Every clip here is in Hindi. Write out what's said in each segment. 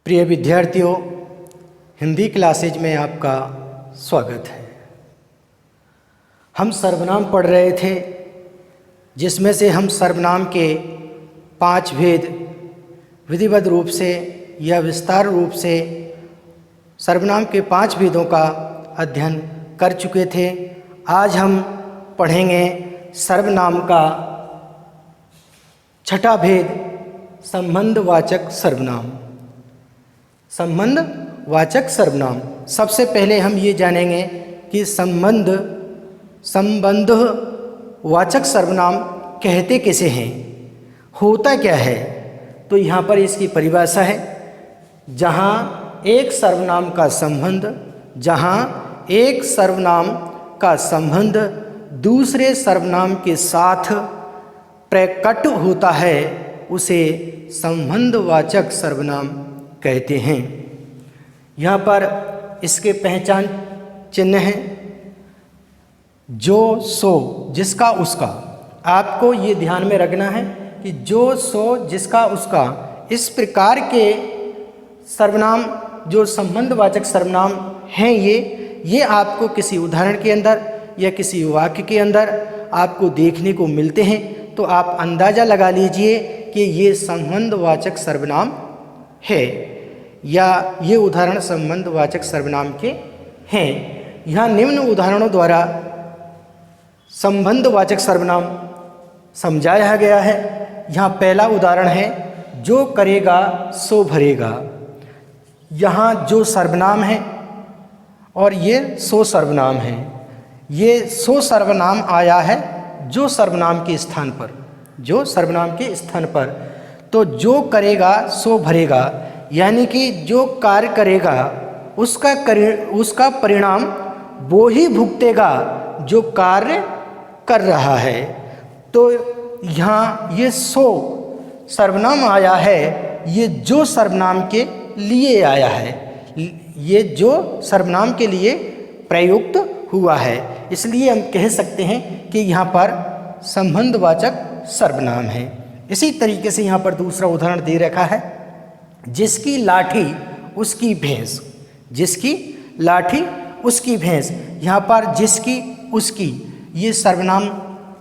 प्रिय विद्यार्थियों, हिंदी क्लासेज में आपका स्वागत है। हम सर्वनाम पढ़ रहे थे, जिसमें से हम सर्वनाम के 5 भेद विधिवत रूप से या विस्तार रूप से सर्वनाम के 5 भेदों का अध्ययन कर चुके थे। आज हम पढ़ेंगे सर्वनाम का 6ठा भेद, संबंधवाचक सर्वनाम। संबंधवाचक सर्वनाम। सबसे पहले हम ये जानेंगे कि संबंधवाचक सर्वनाम कहते किसे हैं, होता क्या है। तो यहाँ पर इसकी परिभाषा है, जहाँ एक सर्वनाम का संबंध दूसरे सर्वनाम के साथ प्रकट होता है, उसे संबंधवाचक सर्वनाम कहते हैं। यहाँ पर इसके पहचान चिन्ह हैं, जो, सो, जिसका, उसका। आपको ये ध्यान में रखना है कि जो, सो, जिसका, उसका, इस प्रकार के सर्वनाम जो संबंधवाचक सर्वनाम हैं, ये आपको किसी उदाहरण के अंदर या किसी वाक्य के अंदर आपको देखने को मिलते हैं। तो आप अंदाज़ा लगा लीजिए कि ये संबंधवाचक सर्वनाम है या ये उदाहरण संबंधवाचक सर्वनाम के हैं। यहाँ निम्न उदाहरणों द्वारा संबंधवाचक सर्वनाम समझाया गया है। यहाँ पहला उदाहरण है, जो करेगा सो भरेगा। यहाँ जो सर्वनाम है और ये सो सर्वनाम है। ये सो सर्वनाम आया है जो सर्वनाम के स्थान पर, तो जो करेगा सो भरेगा, यानी कि जो कार्य करेगा उसका परिणाम वो ही भुगतेगा जो कार्य कर रहा है। तो यहाँ ये सो सर्वनाम आया है, ये जो सर्वनाम के लिए आया है, ये जो सर्वनाम के लिए प्रयुक्त हुआ है, इसलिए हम कह सकते हैं कि यहाँ पर संबंधवाचक सर्वनाम है। इसी तरीके से यहाँ पर दूसरा उदाहरण दे रखा है, जिसकी लाठी उसकी भैंस। जिसकी लाठी उसकी भैंस। यहाँ पर जिसकी, उसकी, ये सर्वनाम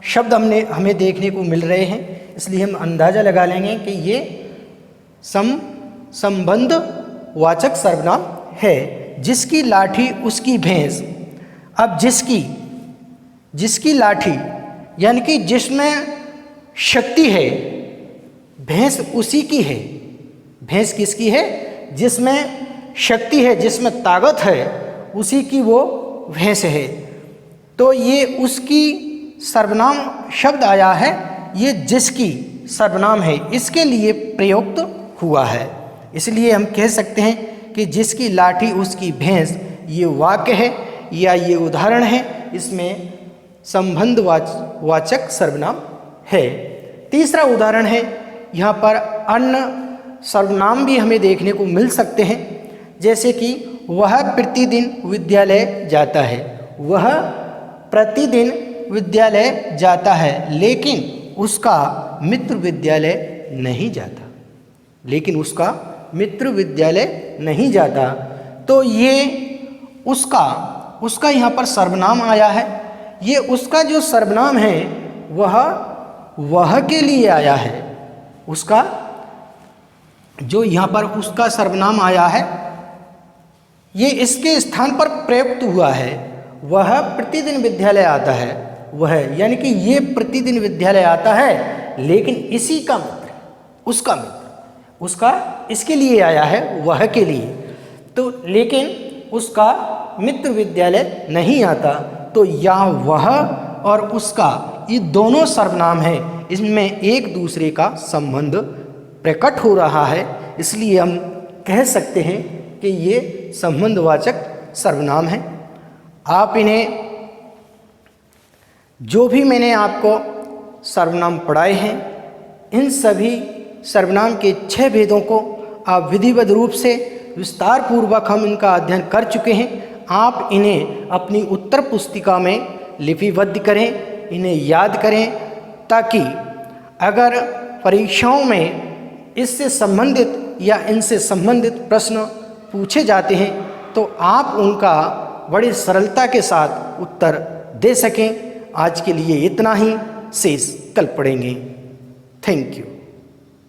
शब्द हमें देखने को मिल रहे हैं, इसलिए हम अंदाज़ा लगा लेंगे कि ये संबंधवाचक सर्वनाम है। जिसकी लाठी उसकी भैंस। अब जिसकी लाठी यानी कि जिसमें शक्ति है, भैंस उसी की है। भैंस किसकी है? जिसमें शक्ति है, जिसमें ताकत है, उसी की वो भैंस है। तो ये उसकी सर्वनाम शब्द आया है, ये जिसकी सर्वनाम है, इसके लिए प्रयुक्त हुआ है। इसलिए हम कह सकते हैं कि जिसकी लाठी उसकी भैंस, ये वाक्य है या ये उदाहरण है, इसमें संबंधवाचक सर्वनाम है। तीसरा उदाहरण है, यहाँ पर अन्य सर्वनाम भी हमें देखने को मिल सकते हैं, जैसे कि वह प्रतिदिन विद्यालय जाता है। वह प्रतिदिन विद्यालय जाता है, लेकिन उसका मित्र विद्यालय नहीं जाता। तो ये उसका यहाँ पर सर्वनाम आया है। ये उसका जो सर्वनाम है वह के लिए आया है। उसका जो यहाँ पर उसका सर्वनाम आया है, ये इसके स्थान पर प्रयुक्त हुआ है। वह प्रतिदिन विद्यालय आता है। वह यानी कि ये प्रतिदिन विद्यालय आता है, लेकिन इसी का मित्र, उसका इसके लिए आया है, वह के लिए। तो लेकिन उसका मित्र विद्यालय नहीं आता। तो यहाँ वह और उसका, ये दोनों सर्वनाम हैं, इसमें एक दूसरे का संबंध प्रकट हो रहा है, इसलिए हम कह सकते हैं कि ये संबंधवाचक सर्वनाम है। आप इन्हें, जो भी मैंने आपको सर्वनाम पढ़ाए हैं, इन सभी सर्वनाम के 6 भेदों को आप विधिवत रूप से विस्तार पूर्वक हम इनका अध्ययन कर चुके हैं। आप इन्हें अपनी उत्तर पुस्तिका में लिपिबद्ध करें, इन्हें याद करें, ताकि अगर परीक्षाओं में इससे संबंधित या इनसे संबंधित प्रश्न पूछे जाते हैं तो आप उनका बड़ी सरलता के साथ उत्तर दे सकें। आज के लिए इतना ही, शेष कल पढ़ेंगे। Thank you.